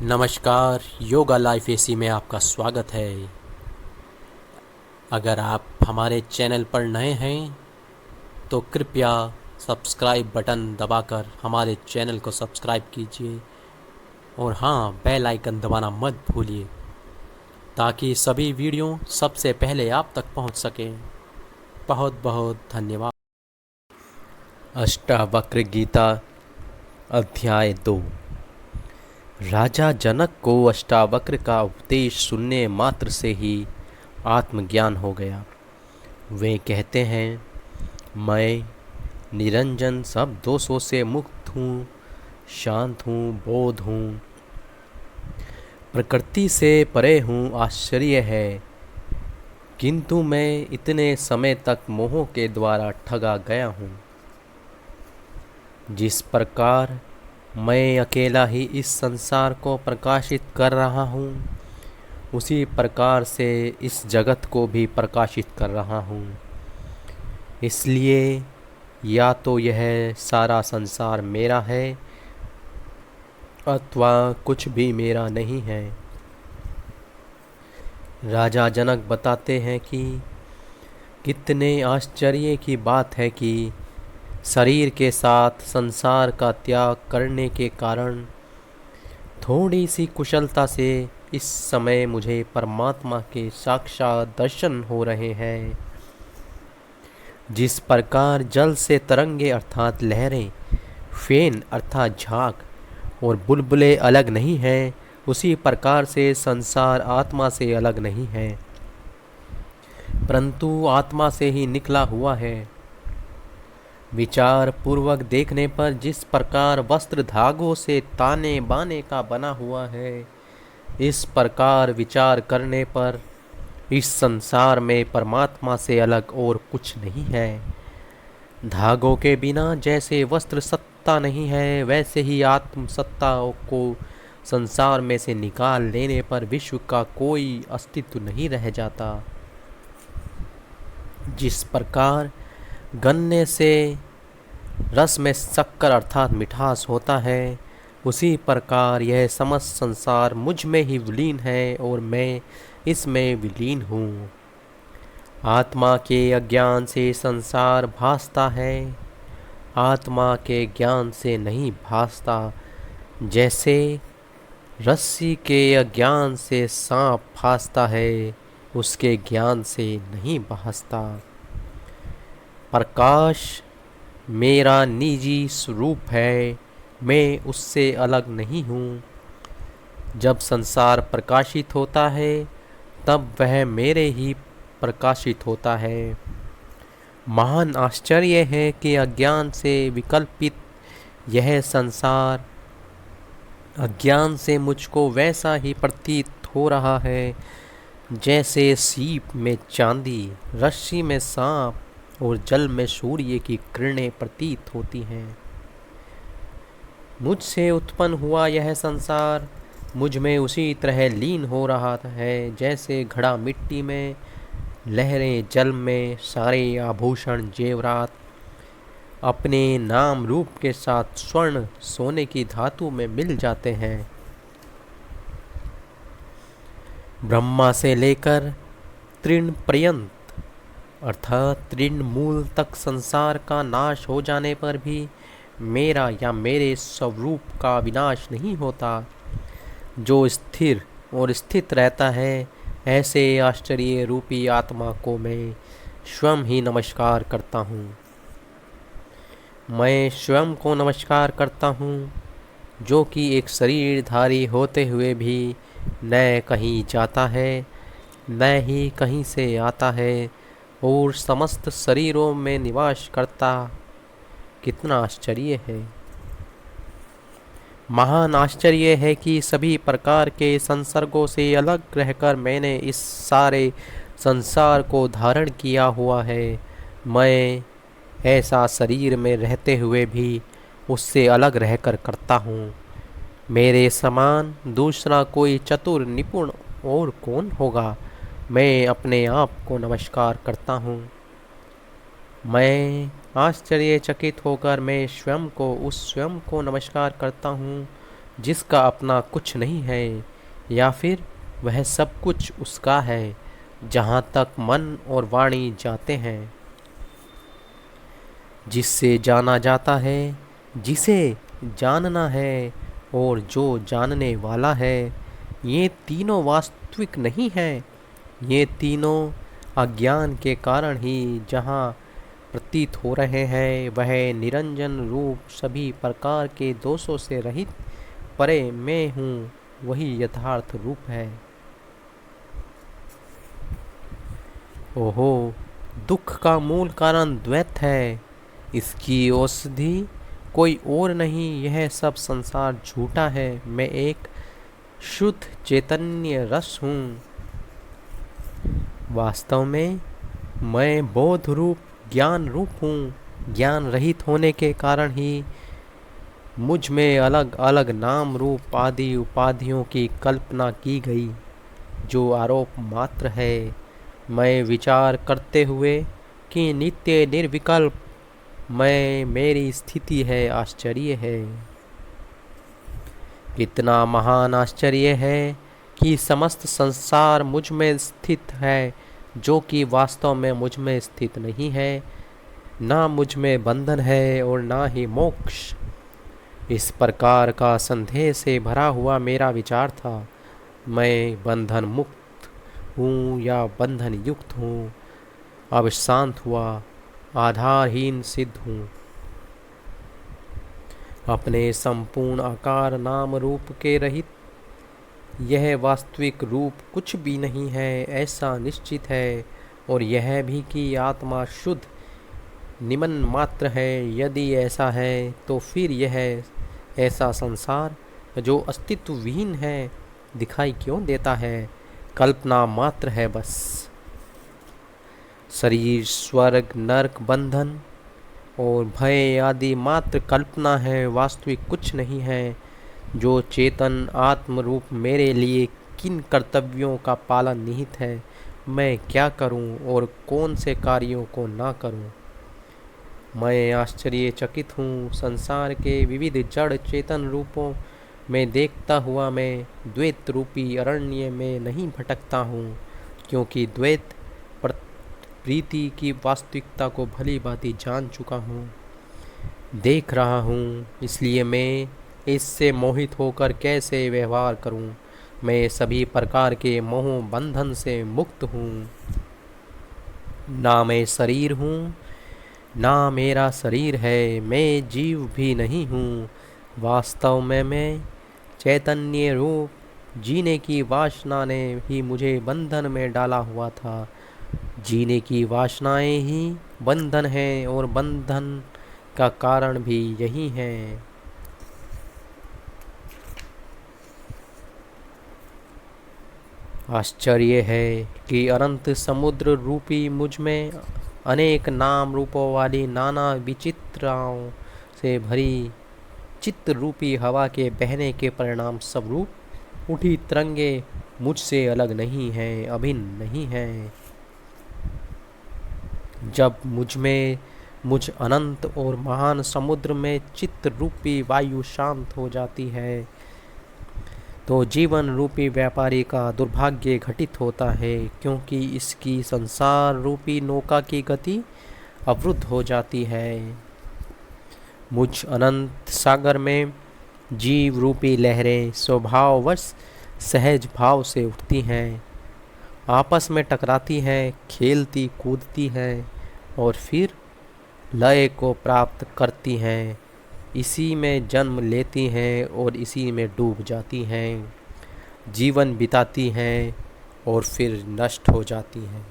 नमस्कार, yoga life AC में आपका स्वागत है। अगर आप हमारे चैनल पर नए हैं तो कृपया सब्सक्राइब बटन दबाकर हमारे चैनल को सब्सक्राइब कीजिए और हाँ, बेल आइकन दबाना मत भूलिए ताकि सभी वीडियो सबसे पहले आप तक पहुंच सकें। बहुत बहुत धन्यवाद। अष्टावक्र गीता अध्याय 2। राजा जनक को अष्टावक्र का उपदेश सुनने मात्र से ही आत्मज्ञान हो गया। वे कहते हैं, मैं निरंजन सब दोषों से मुक्त हूँ, शांत हूँ, बोध हूँ, प्रकृति से परे हूँ। आश्चर्य है, किंतु मैं इतने समय तक मोह के द्वारा ठगा गया हूँ। जिस प्रकार मैं अकेला ही इस संसार को प्रकाशित कर रहा हूँ, उसी प्रकार से इस जगत को भी प्रकाशित कर रहा हूँ। इसलिए या तो यह सारा संसार मेरा है अथवा कुछ भी मेरा नहीं है। राजा जनक बताते हैं कि कितने आश्चर्य की बात है कि शरीर के साथ संसार का त्याग करने के कारण थोड़ी सी कुशलता से इस समय मुझे परमात्मा के साक्षात दर्शन हो रहे हैं। जिस प्रकार जल से तरंगे अर्थात लहरें, फेन अर्थात झाग और बुलबुले अलग नहीं हैं, उसी प्रकार से संसार आत्मा से अलग नहीं है, परंतु आत्मा से ही निकला हुआ है। विचार पूर्वक देखने पर जिस प्रकार वस्त्र धागों से ताने बाने का बना हुआ है, इस प्रकार विचार करने पर इस संसार में परमात्मा से अलग और कुछ नहीं है। धागों के बिना जैसे वस्त्र सत्ता नहीं है, वैसे ही आत्म सत्ता को संसार में से निकाल देने पर विश्व का कोई अस्तित्व नहीं रह जाता। जिस प्रकार गन्ने से रस में शक्कर अर्थात मिठास होता है, उसी प्रकार यह समस्त संसार मुझ में ही विलीन है और मैं इसमें विलीन हूँ। आत्मा के अज्ञान से संसार भासता है, आत्मा के ज्ञान से नहीं भासता। जैसे रस्सी के अज्ञान से सांप भासता है, उसके ज्ञान से नहीं भासता। प्रकाश मेरा निजी स्वरूप है, मैं उससे अलग नहीं हूँ। जब संसार प्रकाशित होता है तब वह मेरे ही प्रकाशित होता है। महान आश्चर्य है कि अज्ञान से विकल्पित यह संसार अज्ञान से मुझको वैसा ही प्रतीत हो रहा है जैसे सीप में चांदी, रस्सी में सांप और जल में सूर्य की किरणें प्रतीत होती हैं। मुझसे उत्पन्न हुआ यह संसार मुझ में उसी तरह लीन हो रहा है जैसे घड़ा मिट्टी में, लहरें जल में, सारे आभूषण जेवरात अपने नाम रूप के साथ स्वर्ण सोने की धातु में मिल जाते हैं। ब्रह्मा से लेकर तृण पर्यंत अर्थात तृण मूल तक संसार का नाश हो जाने पर भी मेरा या मेरे स्वरूप का विनाश नहीं होता। जो स्थिर और स्थित रहता है, ऐसे आश्चर्य रूपी आत्मा को मैं स्वयं ही नमस्कार करता हूँ। मैं स्वयं को नमस्कार करता हूँ, जो कि एक शरीरधारी होते हुए भी न कहीं जाता है, न ही कहीं से आता है और समस्त शरीरों में निवास करता। कितना आश्चर्य है! महान आश्चर्य है कि सभी प्रकार के संसर्गों से अलग रहकर मैंने इस सारे संसार को धारण किया हुआ है। मैं ऐसा शरीर में रहते हुए भी उससे अलग रहकर करता हूँ। मेरे समान दूसरा कोई चतुर निपुण और कौन होगा। मैं अपने आप को नमस्कार करता हूँ। मैं आश्चर्यचकित होकर मैं स्वयं को नमस्कार करता हूँ जिसका अपना कुछ नहीं है, या फिर वह सब कुछ उसका है जहाँ तक मन और वाणी जाते हैं। जिससे जाना जाता है, जिसे जानना है और जो जानने वाला है, ये तीनों वास्तविक नहीं हैं। ये तीनों अज्ञान के कारण ही जहाँ प्रतीत हो रहे हैं, वह निरंजन रूप सभी प्रकार के दोषों से रहित परे मैं हूँ, वही यथार्थ रूप है। ओहो, दुख का मूल कारण द्वैत है। इसकी औषधि कोई और नहीं। यह सब संसार झूठा है। मैं एक शुद्ध चैतन्य रस हूँ। वास्तव में मैं बोध रूप ज्ञान रूप हूँ। ज्ञान रहित होने के कारण ही मुझ में अलग अलग नाम रूप आदि उपाधियों की कल्पना की गई, जो आरोप मात्र है। मैं विचार करते हुए कि नित्य निर्विकल्प मैं मेरी स्थिति है, आश्चर्य है। कितना महान आश्चर्य है कि समस्त संसार मुझ में स्थित है, जो कि वास्तव में मुझ में स्थित नहीं है। ना मुझ में बंधन है और ना ही मोक्ष। इस प्रकार का संदेह से भरा हुआ मेरा विचार था। मैं बंधन मुक्त हूँ या बंधन युक्त हूँ, अब शांत हुआ, आधारहीन सिद्ध हूँ। अपने संपूर्ण आकार नाम रूप के रहित यह वास्तविक रूप कुछ भी नहीं है, ऐसा निश्चित है। और यह भी कि आत्मा शुद्ध निमन मात्र है। यदि ऐसा है तो फिर यह ऐसा संसार जो अस्तित्व विहीन है दिखाई क्यों देता है? कल्पना मात्र है बस। शरीर, स्वर्ग, नरक, बंधन और भय आदि मात्र कल्पना है, वास्तविक कुछ नहीं है। जो चेतन आत्म रूप मेरे लिए किन कर्तव्यों का पालन निहित है, मैं क्या करूं और कौन से कार्यों को ना करूं। मैं आश्चर्यचकित हूँ। संसार के विविध जड़ चेतन रूपों में देखता हुआ मैं द्वैत रूपी अरण्य में नहीं भटकता हूँ, क्योंकि द्वैत प्रीति की वास्तविकता को भली भांति जान चुका हूँ, देख रहा हूँ। इसलिए मैं इससे मोहित होकर कैसे व्यवहार करूँ? मैं सभी प्रकार के मोह बंधन से मुक्त हूँ। ना मैं शरीर हूँ, ना मेरा शरीर है। मैं जीव भी नहीं हूँ। वास्तव में मैं चैतन्य रूप। जीने की वासना ने ही मुझे बंधन में डाला हुआ था। जीने की वासनाएं ही बंधन है और बंधन का कारण भी यही है। आश्चर्य है कि अनंत समुद्र रूपी मुझ में अनेक नाम रूपों वाली नाना विचित्राओं से भरी चित्त रूपी हवा के बहने के परिणाम स्वरूप उठी तरंगे मुझसे अलग नहीं हैं, अभिन्न नहीं हैं। जब मुझ अनंत और महान समुद्र में चित्त रूपी वायु शांत हो जाती है, तो जीवन रूपी व्यापारी का दुर्भाग्य घटित होता है, क्योंकि इसकी संसार रूपी नौका की गति अवरुद्ध हो जाती है। मुझ अनंत सागर में जीव रूपी लहरें स्वभाववश सहज भाव से उठती हैं, आपस में टकराती हैं, खेलती कूदती हैं और फिर लय को प्राप्त करती हैं। इसी में जन्म लेती हैं और इसी में डूब जाती हैं, जीवन बिताती हैं और फिर नष्ट हो जाती हैं।